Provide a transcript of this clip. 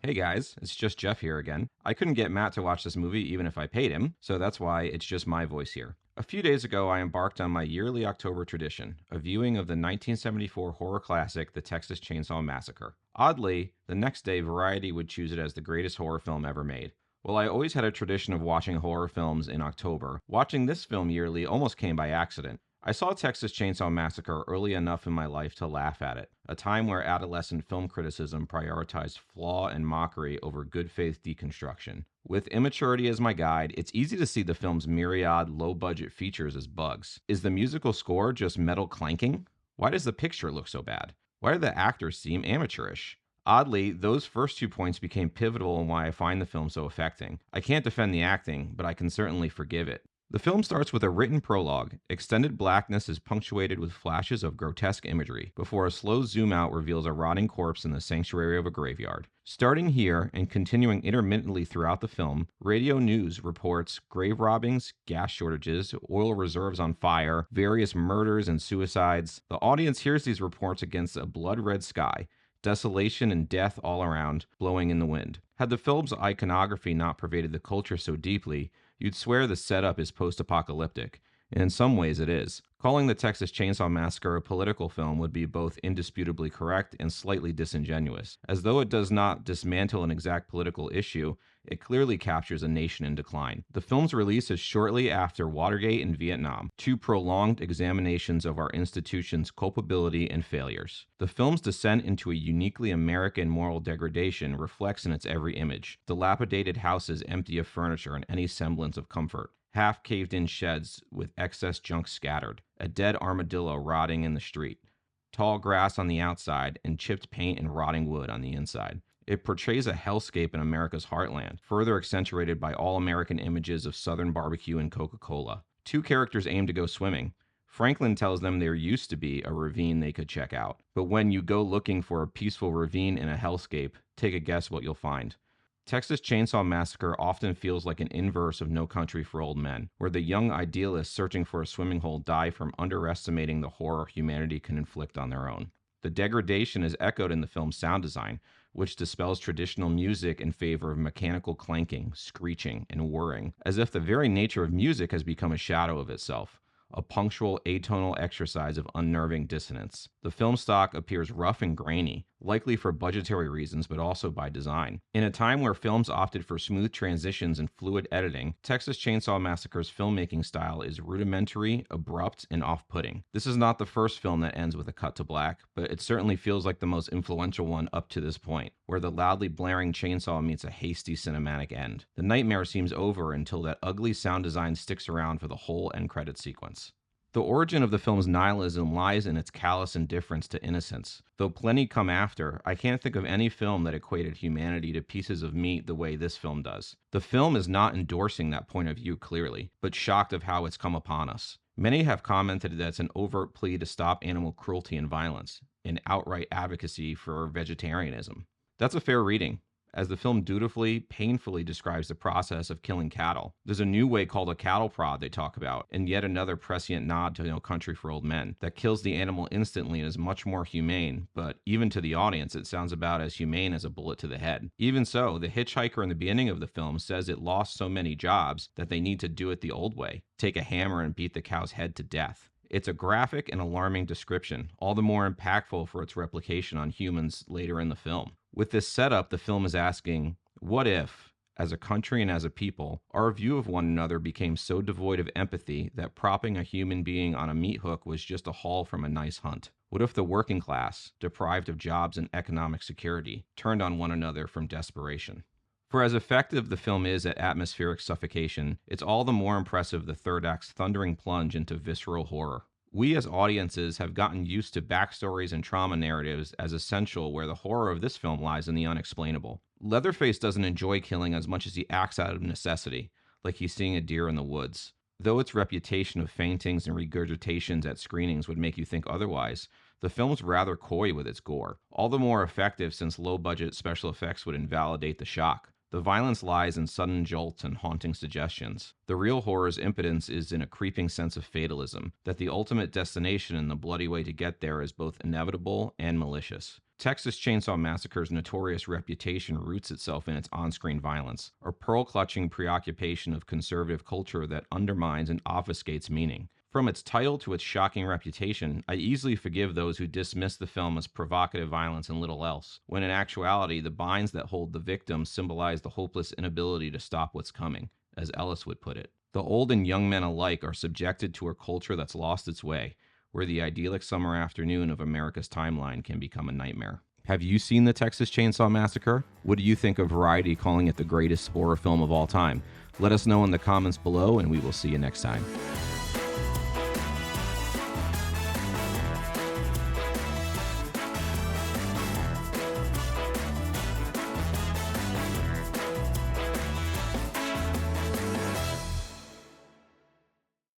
Hey guys, it's just Geoff here again. I couldn't get Matt to watch this movie even if I paid him, so that's why it's just my voice here. A few days ago, I embarked on my yearly October tradition, a viewing of the 1974 horror classic, The Texas Chain Saw Massacre. Oddly, the next day, Variety would choose it as the greatest horror film ever made. Well, I always had a tradition of watching horror films in October. Watching this film yearly almost came by accident. I saw Texas Chainsaw Massacre early enough in my life to laugh at it, a time where adolescent film criticism prioritized flaw and mockery over good faith deconstruction. With immaturity as my guide, it's easy to see the film's myriad low budget features as bugs. Is the musical score just metal clanking? Why does the picture look so bad? Why do the actors seem amateurish? Oddly, those first 2 points became pivotal in why I find the film so affecting. I can't defend the acting, but I can certainly forgive it. The film starts with a written prologue. Extended blackness is punctuated with flashes of grotesque imagery, before a slow zoom out reveals a rotting corpse in the sanctuary of a graveyard. Starting here and continuing intermittently throughout the film, radio news reports grave robbings, gas shortages, oil reserves on fire, various murders and suicides. The audience hears these reports against a blood-red sky, desolation and death all around, blowing in the wind. Had the film's iconography not pervaded the culture so deeply, you'd swear the setup is post-apocalyptic, and in some ways it is. Calling the Texas Chainsaw Massacre a political film would be both indisputably correct and slightly disingenuous. As though it does not dismantle an exact political issue, it clearly captures a nation in decline. The film's release is shortly after Watergate and Vietnam, two prolonged examinations of our institution's culpability and failures. The film's descent into a uniquely American moral degradation reflects in its every image. Dilapidated houses empty of furniture and any semblance of comfort. Half caved in sheds with excess junk scattered, a dead armadillo rotting in the street, tall grass on the outside, and chipped paint and rotting wood on the inside. It portrays a hellscape in America's heartland, further accentuated by all-American images of Southern barbecue and Coca-Cola. Two characters aim to go swimming. Franklin tells them there used to be a ravine they could check out. But when you go looking for a peaceful ravine in a hellscape, take a guess what you'll find. Texas Chainsaw Massacre often feels like an inverse of No Country for Old Men, where the young idealists searching for a swimming hole die from underestimating the horror humanity can inflict on their own. The degradation is echoed in the film's sound design, which dispels traditional music in favor of mechanical clanking, screeching, and whirring, as if the very nature of music has become a shadow of itself. A punctual atonal exercise of unnerving dissonance. The film stock appears rough and grainy, likely for budgetary reasons but also by design. In a time where films opted for smooth transitions and fluid editing, Texas Chainsaw Massacre's filmmaking style is rudimentary, abrupt, and off-putting. This is not the first film that ends with a cut to black, but it certainly feels like the most influential one up to this point, where the loudly blaring chainsaw meets a hasty cinematic end. The nightmare seems over until that ugly sound design sticks around for the whole end credit sequence. The origin of the film's nihilism lies in its callous indifference to innocence. Though plenty come after, I can't think of any film that equated humanity to pieces of meat the way this film does. The film is not endorsing that point of view clearly, but shocked of how it's come upon us. Many have commented that it's an overt plea to stop animal cruelty and violence, an outright advocacy for vegetarianism. That's a fair reading, as the film dutifully, painfully describes the process of killing cattle. There's a new way called a cattle prod they talk about, and yet another prescient nod to No Country for Old Men that kills the animal instantly and is much more humane, but even to the audience it sounds about as humane as a bullet to the head. Even so, the hitchhiker in the beginning of the film says it lost so many jobs that they need to do it the old way, take a hammer and beat the cow's head to death. It's a graphic and alarming description, all the more impactful for its replication on humans later in the film. With this setup, the film is asking, what if, as a country and as a people, our view of one another became so devoid of empathy that propping a human being on a meat hook was just a haul from a nice hunt? What if the working class, deprived of jobs and economic security, turned on one another from desperation? For as effective the film is at atmospheric suffocation, it's all the more impressive the third act's thundering plunge into visceral horror. We as audiences have gotten used to backstories and trauma narratives as essential, where the horror of this film lies in the unexplainable. Leatherface doesn't enjoy killing as much as he acts out of necessity, like he's seeing a deer in the woods. Though its reputation of faintings and regurgitations at screenings would make you think otherwise, the film's rather coy with its gore, all the more effective since low-budget special effects would invalidate the shock. The violence lies in sudden jolts and haunting suggestions. The real horror's impotence is in a creeping sense of fatalism, that the ultimate destination and the bloody way to get there is both inevitable and malicious. Texas Chainsaw Massacre's notorious reputation roots itself in its on-screen violence, a pearl-clutching preoccupation of conservative culture that undermines and obfuscates meaning. From its title to its shocking reputation, I easily forgive those who dismiss the film as provocative violence and little else, when in actuality the binds that hold the victim symbolize the hopeless inability to stop what's coming, as Ellis would put it. The old and young men alike are subjected to a culture that's lost its way, where the idyllic summer afternoon of America's timeline can become a nightmare. Have you seen the Texas Chainsaw Massacre? What do you think of Variety calling it the greatest horror film of all time? Let us know in the comments below, and we will see you next time.